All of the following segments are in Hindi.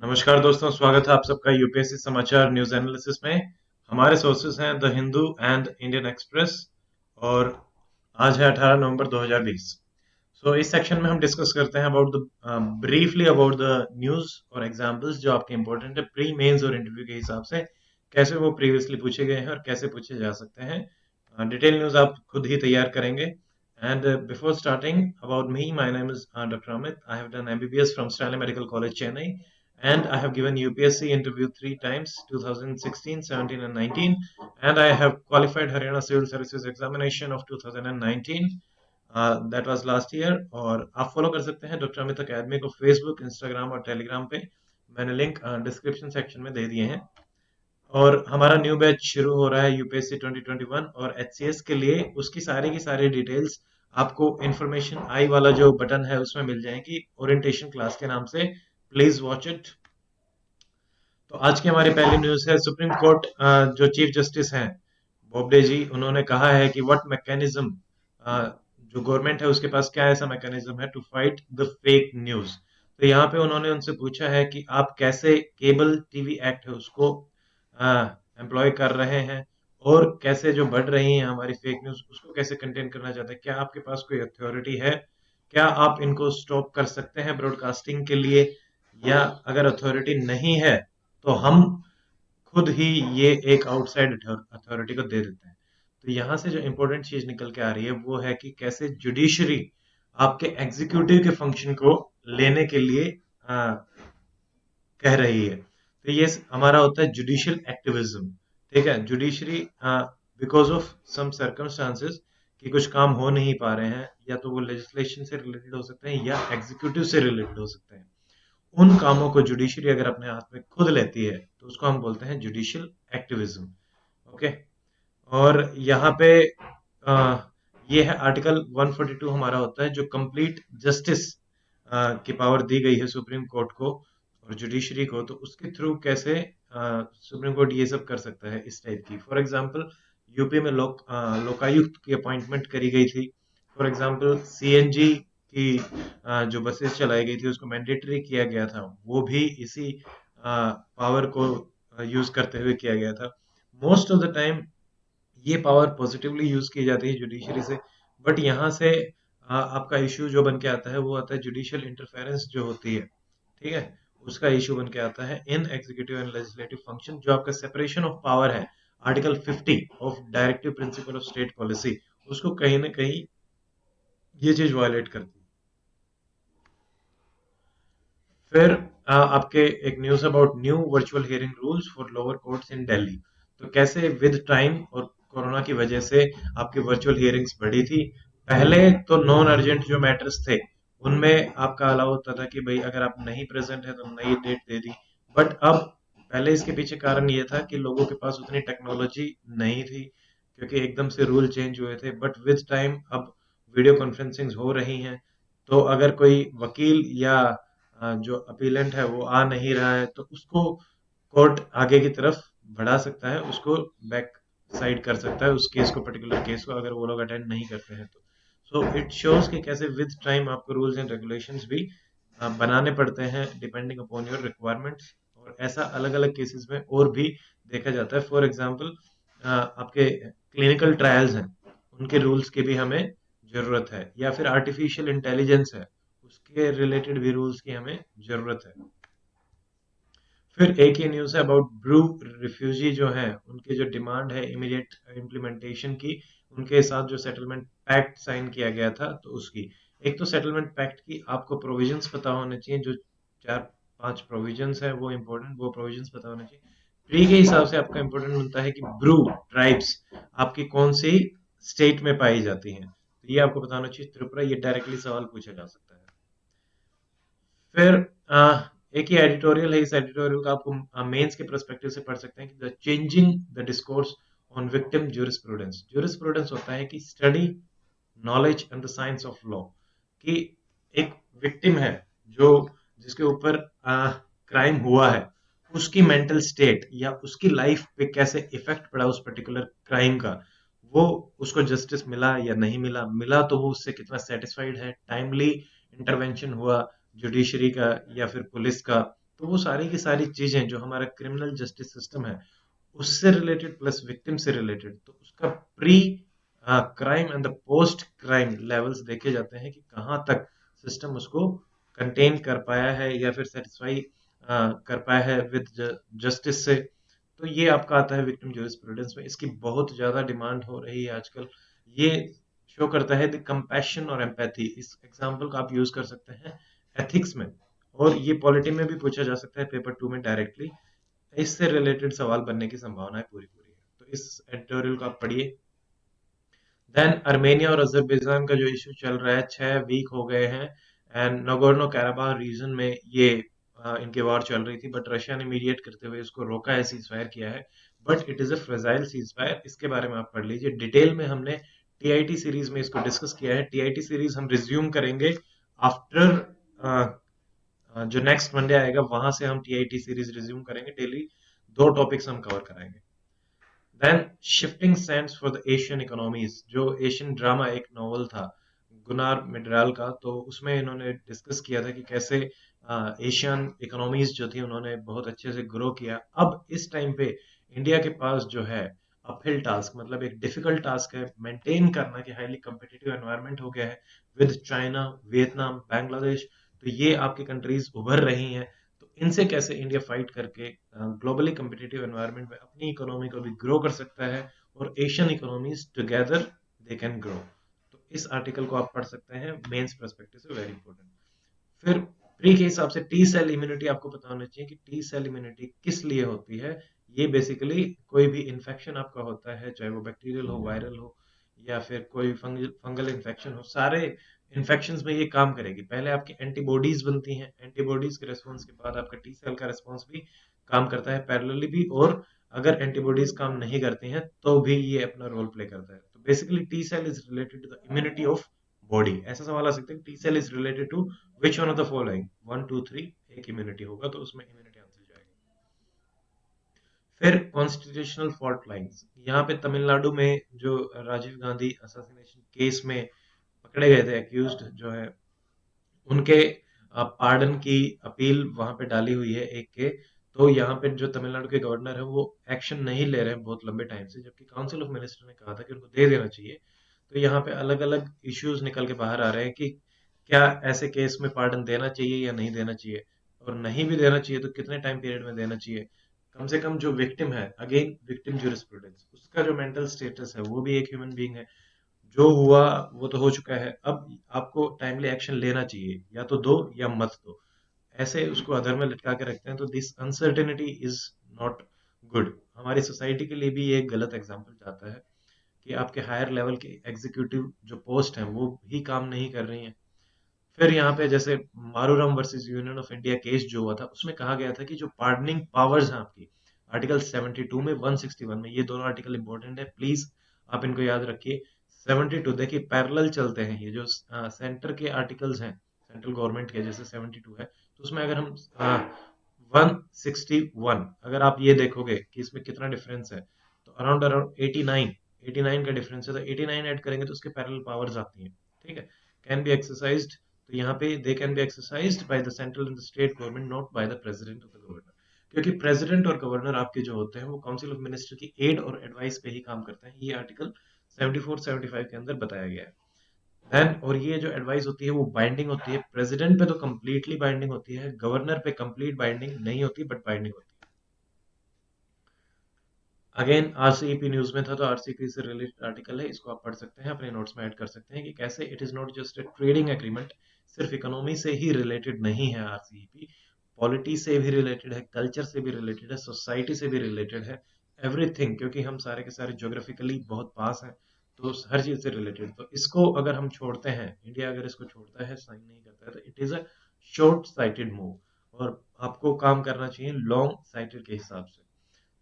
नमस्कार दोस्तों, स्वागत है आप सबका यूपीएससी समाचार न्यूज एनालिसिस में। हमारे सोर्सेज हैं the Hindu and Indian express और आज है 18 नवंबर 2020। इस सेक्शन में हम डिस्कस करते हैं about the briefly about the news और एग्जांपल्स जो आपके इंपॉर्टेंट है प्री मेंस और इंटरव्यू के हिसाब से, कैसे वो प्रीवियसली पूछे गए हैं और कैसे पूछे जा सकते हैं। डिटेल न्यूज आप खुद ही तैयार करेंगे। And before starting, about me, my name is Dr. Amit. I have done MBBS from Stanley Medical College, Chennai, and I have given UPSC interview three times, 2016, 17, and 19, and I have qualified Haryana Civil Services Examination of 2019. That was last year। और आप फॉलो कर सकते हैं डॉक्टर अमित अकेडमी को फेसबुक, इंस्टाग्राम और टेलीग्राम पे। मैंने लिंक डिस्क्रिप्शन सेक्शन में दे दिए हैं। और हमारा न्यू बैच शुरू हो रहा है यूपीएससी 2021 और एचसीएस के लिए। उसकी सारी की सारी डिटेल्स आपको इन्फॉर्मेशन आई वाला जो बटन है उसमें मिल जाएगी, ओरिएंटेशन क्लास के नाम से। Please watch it. तो आज की हमारी पहली न्यूज है सुप्रीम कोर्ट जो चीफ जस्टिस हैं बोबडे जी, उन्होंने कहा है कि व्हाट मैकेनिज्म, जो गवर्नमेंट है उसके पास क्या ऐसा मैकेनिज्म है to fight the fake news. तो यहाँ पे उन्होंने उनसे पूछा है कि आप कैसे केबल टीवी एक्ट है उसको एम्प्लॉय कर रहे हैं और कैसे जो बढ़ रही है हमारी फेक न्यूज उसको कैसे कंटेन करना चाहते हैं। क्या आपके पास कोई अथॉरिटी है? क्या आप इनको स्टॉप कर सकते हैं ब्रॉडकास्टिंग के लिए? या अगर अथॉरिटी नहीं है तो हम खुद ही ये एक आउटसाइड अथॉरिटी को दे देते हैं। तो यहाँ से जो इंपॉर्टेंट चीज निकल के आ रही है वो है कि कैसे जुडिशरी आपके एग्जीक्यूटिव के फंक्शन को लेने के लिए कह रही है। तो ये हमारा होता है जुडिशियल एक्टिविज्म। ठीक है, judiciary because of some circumstances कि कुछ काम हो नहीं पा रहे हैं, या तो वो लेजिस्लेशन से रिलेटेड हो सकते हैं या एग्जीक्यूटिव से रिलेटेड हो सकते हैं। उन कामों को जुडिशरी अगर अपने हाथ में खुद लेती है तो उसको हम बोलते हैं जुडिशियल एक्टिविज्म। ओके। और यहाँ पे आ, ये है आर्टिकल 142 हमारा होता है जो कंप्लीट जस्टिस की पावर दी गई है सुप्रीम कोर्ट को और जुडिशरी को। तो उसके थ्रू कैसे सुप्रीम कोर्ट ये सब कर सकता है इस टाइप की। फॉर एग्जांपल यूपी में लोकायुक्त की अपॉइंटमेंट करी गई थी। फॉर एग्जांपल सीएनजी की जो बसेस चलाई गई थी उसको मैंडेटरी किया गया था, वो भी इसी पावर को यूज करते हुए किया गया था। मोस्ट ऑफ द टाइम ये पावर पॉजिटिवली यूज की जाती है जुडिशरी से, बट यहाँ से आपका इश्यू जो बन के आता है वो आता है जुडिशियल इंटरफेरेंस जो होती है। ठीक है, उसका इश्यू बन के आता है इन एग्जीक्यूटिव एंड लेजिस्लेटिव फंक्शन। जो आपका सेपरेशन ऑफ पावर है, article 50 of directive principle of state policy, उसको कहीं ना कहीं ये चीज वायलेट करती है। फिर आपके एक news about new virtual hearing rules for lower courts in Delhi. तो कैसे विद टाइम और कोरोना की वजह से आपकी वर्चुअल हियरिंग्स बढ़ी थी। पहले तो नॉन अर्जेंट जो मैटर्स थे उनमें आपका अलाउ होता था कि भाई अगर आप नहीं प्रेजेंट है तो नई डेट दे दी। बट अब पहले इसके पीछे कारण ये था कि लोगों के पास उतनी टेक्नोलॉजी नहीं थी क्योंकि एकदम से रूल चेंज हुए थे। बट विद टाइम अब वीडियो कॉन्फ्रेंसिंग हो रही हैं, तो अगर कोई वकील या जो अपीलेंट है वो आ नहीं रहा है तो उसको कोर्ट आगे की तरफ बढ़ा सकता है, उसको बैक साइड कर सकता है उस केस को, पर्टिकुलर केस को, अगर वो लोग अटेंड नहीं करते हैं तो। सो इट शोज कि कैसे विद टाइम आपको रूल्स एंड रेगुलेशंस भी बनाने पड़ते हैं डिपेंडिंग अपॉन योर रिक्वायरमेंट्स। और ऐसा अलग अलग केसेस में और भी देखा जाता है। फॉर एग्जांपल आपके क्लिनिकल ट्रायल्स हैं, उनके रूल्स की भी हमें जरूरत है, या फिर आर्टिफिशियल इंटेलिजेंस है उसके रिलेटेड भी रूल्स की हमें जरूरत है। फिर एक ही न्यूज है अबाउट ब्रू रिफ्यूजी जो है, उनकी जो डिमांड है इमीडिएट इम्प्लीमेंटेशन की, उनके साथ जो सेटलमेंट पैक्ट साइन किया गया था तो उसकी। एक तो सेटलमेंट पैक्ट की आपको प्रोविजंस पता होने चाहिए, जो 4-5 प्रोविजंस है वो इंपॉर्टेंट, वो प्रोविजंस पता होने चाहिए। ट्री के हिसाब से आपका इंपॉर्टेंट बनता है कि ब्रू ट्राइब्स आपकी कौन सी स्टेट में पाई जाती हैं, तो ये आपको पता होना चाहिए। त्रिपुरा, ये डायरेक्टली सवाल पूछा जा सकता है। फिर एक ही एडिटोरियल है, इस एडिटोरियल का आपको मेंस के पर्सपेक्टिव से पढ़ सकते हैं कि the changing the discourse on victim jurisprudence. Jurisprudence होता है कि study, knowledge and the science of law. कि एक विक्टिम है जो जिसके ऊपर क्राइम हुआ है, उसकी मेंटल स्टेट या उसकी लाइफ पे कैसे इफेक्ट पड़ा उस पर्टिकुलर क्राइम का, वो उसको जस्टिस मिला या नहीं मिला, मिला तो वो उससे कितना सेटिस्फाइड है, टाइमली इंटरवेंशन हुआ जुडिशरी का या फिर पुलिस का, तो वो सारी की सारी चीजें जो हमारा क्रिमिनल जस्टिस सिस्टम है उससे रिलेटेड प्लस विक्टिम से रिलेटेड, तो उसका pre crime and the post crime levels देखे जाते हैं कि कहाँ तक सिस्टम उसको कंटेन कर पाया है या फिर सेटिस्फाई कर पाया है विद जस्टिस से। तो ये आपका आता है विक्टिम जूरिस्प्रूडेंस में। इसकी बहुत ज्यादा डिमांड हो रही है आजकल। ये शो करता है द कंपैशन और एम्पैथी। इस एग्जांपल का आप यूज कर सकते हैं एथिक्स में, और ये पॉलिटी में भी पूछा जा सकता है पेपर 2 में डायरेक्टली। इससे रिलेटेड सवाल बनने की संभावना है पूरी पूरी है। तो इस एडिटोरियल को आप पढ़िए। देन अर्मेनिया और अजरबैजान का जो इशू चल रहा है, 6 वीक हो गए हैं एंड नगोर्नो कैराबाख रीजन में ये इनके वार चल रही थी, बट रशिया ने मीडिएट करते हुए इसको रोका है, सीज फायर किया है। But it is a fragile cease fire. इसके बारे में आप पढ़ लीजिए डिटेल में। हमने टीआईटी सीरीज में इसको डिस्कस किया है। टीआईटी सीरीज हम रिज्यूम करेंगे आफ्टर जो नेक्स्ट मंडे आएगा, वहां से हम टीआईटी सीरीज रिज्यूम करेंगे। डेली 2 टॉपिक्स हम कवर कराएंगे। Then shifting sands for the Asian economies, जो एशियन ड्रामा एक नॉवल था गुनार मिडराल का, तो उसमें इन्होंने डिस्कस किया था कि कैसे एशियन इकोनॉमीज जो थी उन्होंने बहुत अच्छे से ग्रो किया। अब इस टाइम पे इंडिया के पास जो है अपहिल टास्क, मतलब एक डिफिकल्ट टास्क है मेंटेन करना कि हाईली कम्पिटिटिव एनवायरनमेंट हो गया है विद चाइना, वियतनाम, बांग्लादेश। तो ये आपकी कंट्रीज उभर रही हैं। तो इनसे कैसे इंडिया फाइट करके ग्लोबली कम्पिटिटिव एनवायरनमेंट में अपनी इकोनॉमी को भी ग्रो कर सकता है, और Asian economies together they can grow. तो इस आर्टिकल को आप पढ़ सकते हैं, मेंस पर्सपेक्टिव से वेरी इंपॉर्टेंट। फिर प्री के हिसाब से टी सेल इम्यूनिटी आपको पता होना चाहिए कि टी सेल इम्यूनिटी किस लिए होती है। ये बेसिकली कोई भी इन्फेक्शन आपका होता है, चाहे वो बैक्टीरियल हो, वायरल हो, या फिर कोई फंगल इन्फेक्शन हो, सारे इन्फेक्शंस में ये काम करेगी। पहले आपकी एंटीबॉडीज बनती हैं, एंटीबॉडीज के रेस्पॉन्स के बाद आपका टी सेल का रेस्पॉन्स भी काम करता है पैरेलली भी, और अगर एंटीबॉडीज काम नहीं करती हैं तो भी ये अपना रोल प्ले करता है। तो basically T cell is related to the immunity of body. ऐसा सवाल आ सकता है T cell is related to which one of the following, 1 2 3, एक इम्यूनिटी होगा तो उसमें इम्यूनिटी आंसर जाएगा। फिर कॉन्स्टिट्यूशनल फॉल्ट लाइंस, यहाँ पे तमिलनाडु में जो राजीव गांधी असैसिनेशन केस में पकड़े गए थे एक्यूज्ड जो है, उनके पार्डन की अपील वहां पे डाली हुई है एक के। तो यहाँ पे जो तमिलनाडु के गवर्नर है वो एक्शन नहीं ले रहे हैं बहुत लंबे टाइम से, जबकि काउंसिल ऑफ मिनिस्टर ने कहा था कि उनको दे देना चाहिए। तो यहाँ पे अलग अलग इश्यूज निकल के बाहर आ रहे हैं कि क्या ऐसे केस में पार्डन देना चाहिए या नहीं देना चाहिए, और नहीं भी देना चाहिए तो कितने टाइम पीरियड में देना चाहिए। कम से कम जो विक्टिम है, अगेन विक्टिम जूरिस्प्रूडेंस, उसका जो मेंटल स्टेटस है वो भी एक ह्यूमन बीइंग है। जो हुआ वो तो हो चुका है, अब आपको टाइमली एक्शन लेना चाहिए, या तो दो या मत दो। ऐसे उसको अधर में लटका के रखते हैं, तो this uncertainty is not good. हमारी सोसाइटी के लिए भी ये एक गलत एग्जाम्पल जाता है कि आपके हायर लेवल के एग्जीक्यूटिव जो पोस्ट हैं वो भी काम नहीं कर रही हैं। फिर यहाँ पे जैसे Maru Ram versus union of India case जो हुआ था, उसमें कहा गया था कि जो पार्डनिंग पावर्स हैं आपकी, आर्टिकल 72 में, 161 में, ये दोनों आर्टिकल इंपॉर्टेंट है, प्लीज आप इनको याद रखिए। 72 देखिए पैरेलल चलते हैं, ये जो सेंटर के आर्टिकल्स हैं सेंट्रल गवर्नमेंट के, जैसे 72 है, तो उसमें अगर हम 161, अगर आप ये देखोगे कि इसमें कितना डिफरेंस है, तो अराउंड अराउंड 89 का डिफरेंस है। तो 89 ऐड करेंगे तो उसके पैरेलल पावर्स आती हैं। ठीक है, कैन बी एक्सरसाइज्ड। तो यहाँ पे they can be exercised by the central and the state government, not by the president of the governor. क्योंकि प्रेसिडेंट और गवर्नर आपके जो होते हैं वो काउंसिल ऑफ मिनिस्टर की एड और एडवाइस पे ही काम करते हैं। ये आर्टिकल 74 75 के अंदर बताया गया है। देन और ये जो एडवाइस होती है वो बाइंडिंग होती है, प्रेसिडेंट पे तो कंप्लीटली बाइंडिंग होती है, गवर्नर पे कंप्लीट बाइंडिंग नहीं होती बट बाइंडिंग होती है। अगेन आरसीईपी न्यूज में था तो आरसीईपी से रिलेटेड आर्टिकल है, इसको आप पढ़ सकते हैं, अपने नोट्स में ऐड कर सकते हैं कि कैसे it is not just a trading agreement. सिर्फ इकोनॉमी से ही रिलेटेड नहीं है आरसीईपी, पॉलिटी से भी रिलेटेड है, कल्चर से भी रिलेटेड है, सोसाइटी से भी रिलेटेड है, एवरीथिंग। क्योंकि हम सारे के सारे ज्योग्राफिकली बहुत पास हैं, तो हर चीज से रिलेटेड। तो इसको अगर हम छोड़ते हैं, इंडिया अगर इसको छोड़ता है, साइन नहीं करता है, तो it is a short sighted move, और आपको काम करना चाहिए लॉन्ग साइटेड के हिसाब से।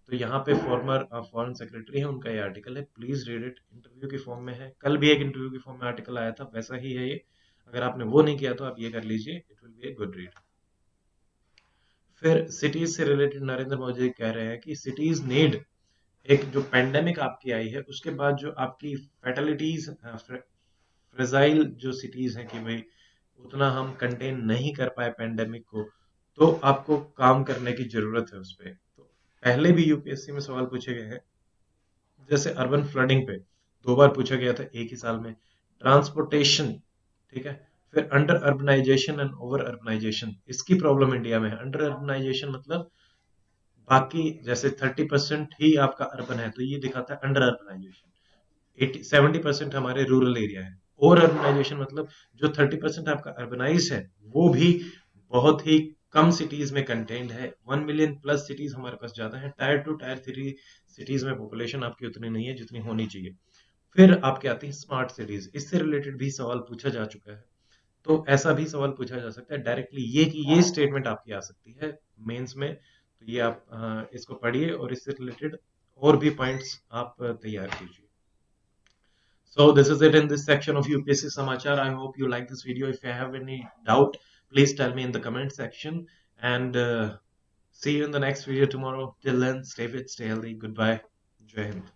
तो यहाँ पे फॉर्मर फॉरेन सेक्रेटरी है, उनका ये आर्टिकल है, प्लीज रीड इट। इंटरव्यू की फॉर्म में है, कल भी एक इंटरव्यू की फॉर्म में आर्टिकल आया था, वैसा ही है ये। अगर आपने वो नहीं किया तो आप ये कर लीजिए, it will be a good read. फिर सिटीज से रिलेटेड नरेंद्र मोदी कह रहे हैं कि सिटीज नीड, एक जो पेंडेमिक आपकी आई है उसके बाद जो आपकी फैटलिटीज, फ्रेजाइल जो सिटीज हैं, कि भाई उतना हम कंटेन नहीं कर पाए पेंडेमिक को, तो आपको काम करने की जरूरत है उस पर। तो पहले भी यूपीएससी में सवाल पूछे गए हैं, जैसे अर्बन फ्लडिंग पे 2 बार पूछा गया था एक ही साल में, ट्रांसपोर्टेशन, ठीक है, फिर under urbanisation and over urbanisation, इसकी प्रॉब्लम इंडिया में है। अंडर अर्बनाइजेशन मतलब बाकी जैसे 30% ही आपका अर्बन है, तो ये दिखाता है अंडर अर्बनाइजेशन। 70% हमारे रूरल एरिया है। ओवर अर्बनाइजेशन मतलब जो 30% आपका अर्बनाइज है वो भी बहुत ही कम सिटीज में कंटेंट है। 1 मिलियन प्लस सिटीज हमारे पास ज्यादा है। टायर 2 टायर 3 सिटीज में पॉपुलेशन आपकी उतनी नहीं है जितनी होनी चाहिए। फिर आपके आती है स्मार्ट सिटीज, इससे रिलेटेड भी सवाल पूछा जा चुका है। तो ऐसा भी सवाल पूछा जा सकता है डायरेक्टली, ये कि ये स्टेटमेंट आपकी आ सकती है मेंस में। तो ये आप इसको पढ़िए और इससे रिलेटेड और भी पॉइंट्स आप तैयार कीजिए। So this is it in this section of UPSC Samachar. I hope you like this video. If you have any doubt, please tell me in the comment section. And see you in the next video tomorrow. Till then, stay fit, stay healthy. Goodbye. Jai Hind.